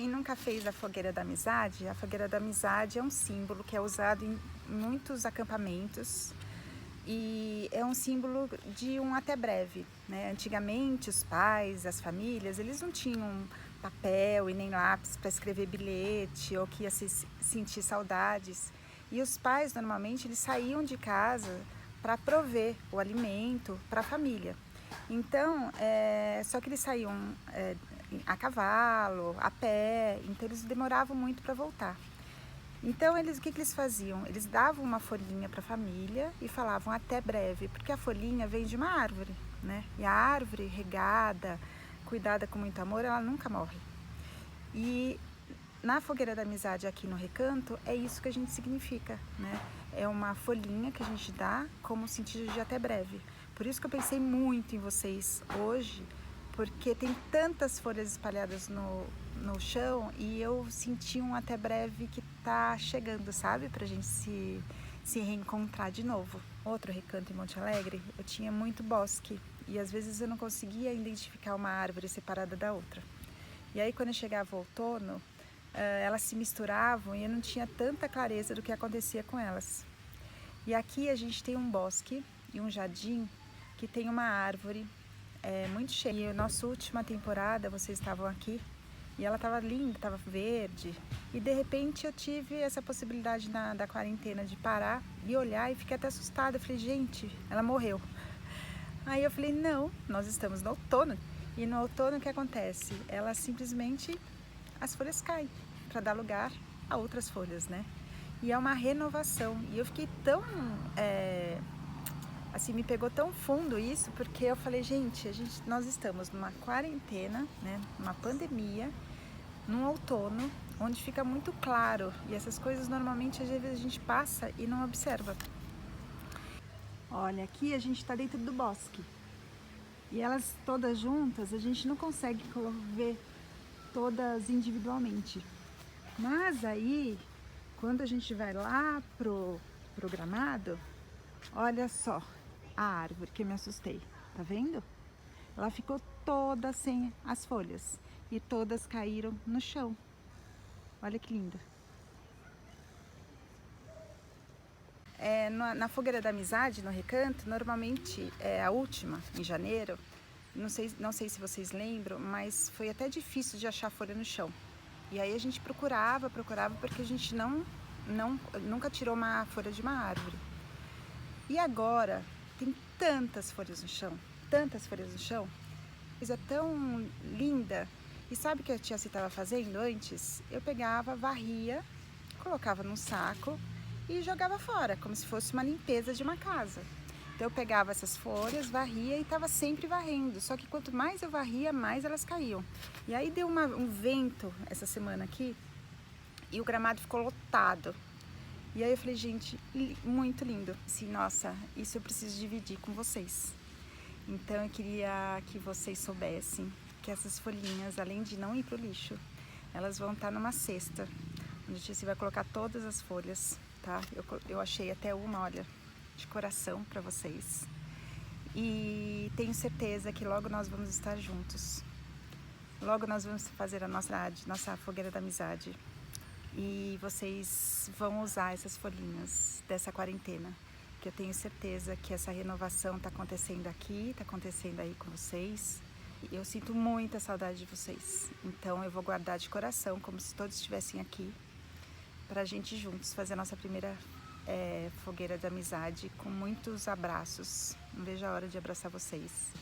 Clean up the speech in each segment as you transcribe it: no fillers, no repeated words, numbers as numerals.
quem nunca fez a fogueira da amizade, a fogueira da amizade é um símbolo que é usado em muitos acampamentos e é um símbolo de um até breve, né? Antigamente os pais, as famílias, eles não tinham papel e nem lápis para escrever bilhete ou que ia se sentir saudades. E os pais normalmente eles saíam de casa para prover o alimento para a família. Então, só que eles saíam a cavalo, a pé, então eles demoravam muito para voltar. Então, o que eles faziam? Eles davam uma folhinha para a família e falavam até breve, porque a folhinha vem de uma árvore, né? E a árvore regada, cuidada com muito amor, ela nunca morre. E na fogueira da amizade aqui no Recanto, é isso que a gente significa, né? É uma folhinha que a gente dá como sentido de até breve. Por isso que eu pensei muito em vocês hoje, porque tem tantas folhas espalhadas no chão e eu senti um até breve que tá chegando, sabe? Pra gente se reencontrar de novo. Outro recanto em Monte Alegre, eu tinha muito bosque e às vezes eu não conseguia identificar uma árvore separada da outra. E aí quando chegava o outono, elas se misturavam e eu não tinha tanta clareza do que acontecia com elas. E aqui a gente tem um bosque e um jardim que tem uma árvore muito cheia. E na nossa última temporada vocês estavam aqui e ela estava linda, estava verde. E de repente eu tive essa possibilidade da quarentena de parar e olhar e fiquei até assustada. Eu falei, gente, ela morreu. Aí eu falei, não, nós estamos no outono. E no outono o que acontece? Ela simplesmente, as folhas caem para dar lugar a outras folhas, né? E é uma renovação. E eu fiquei tão, assim, me pegou tão fundo isso, porque eu falei, gente, nós estamos numa quarentena, né? Numa pandemia, num outono, onde fica muito claro. E essas coisas normalmente às vezes a gente passa e não observa. Olha, aqui a gente está dentro do bosque. E elas todas juntas, a gente não consegue ver todas individualmente. Mas aí, quando a gente vai lá pro gramado, olha só a árvore que eu me assustei, tá vendo? Ela ficou toda sem as folhas e todas caíram no chão. Olha que linda. Na fogueira da amizade, no Recanto, normalmente é a última, em janeiro. Não sei se vocês lembram, mas foi até difícil de achar folha no chão. E aí a gente procurava porque a gente nunca tirou uma folha de uma árvore. E agora tem tantas folhas no chão, coisa tão linda. E sabe o que a tia Cita estava fazendo antes? Eu pegava, varria, colocava num saco e jogava fora, como se fosse uma limpeza de uma casa. Então eu pegava essas folhas, varria e estava sempre varrendo. Só que quanto mais eu varria, mais elas caíam. E aí deu um vento essa semana aqui e o gramado ficou lotado. E aí eu falei, gente, muito lindo. Assim, nossa, isso eu preciso dividir com vocês. Então eu queria que vocês soubessem que essas folhinhas, além de não ir pro lixo, elas vão estar numa cesta, onde você vai colocar todas as folhas, tá? Eu achei até uma, olha, de coração para vocês. E tenho certeza que logo nós vamos estar juntos. Logo nós vamos fazer a nossa fogueira da amizade. E vocês vão usar essas folhinhas dessa quarentena, que eu tenho certeza que essa renovação está acontecendo aqui, está acontecendo aí com vocês. E eu sinto muita saudade de vocês. Então eu vou guardar de coração, como se todos estivessem aqui, para a gente juntos fazer a nossa primeira fogueira da amizade com muitos abraços. Não vejo a hora de abraçar vocês.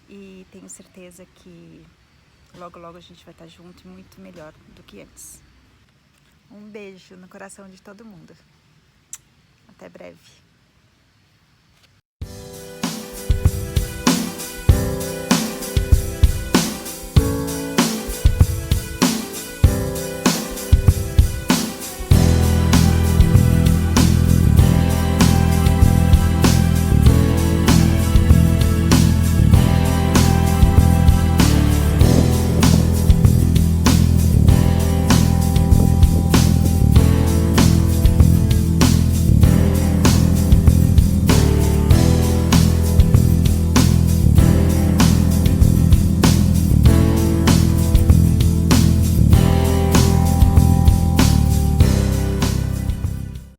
E tenho certeza que logo logo a gente vai estar junto e muito melhor do que antes. Um beijo no coração de todo mundo. Até breve.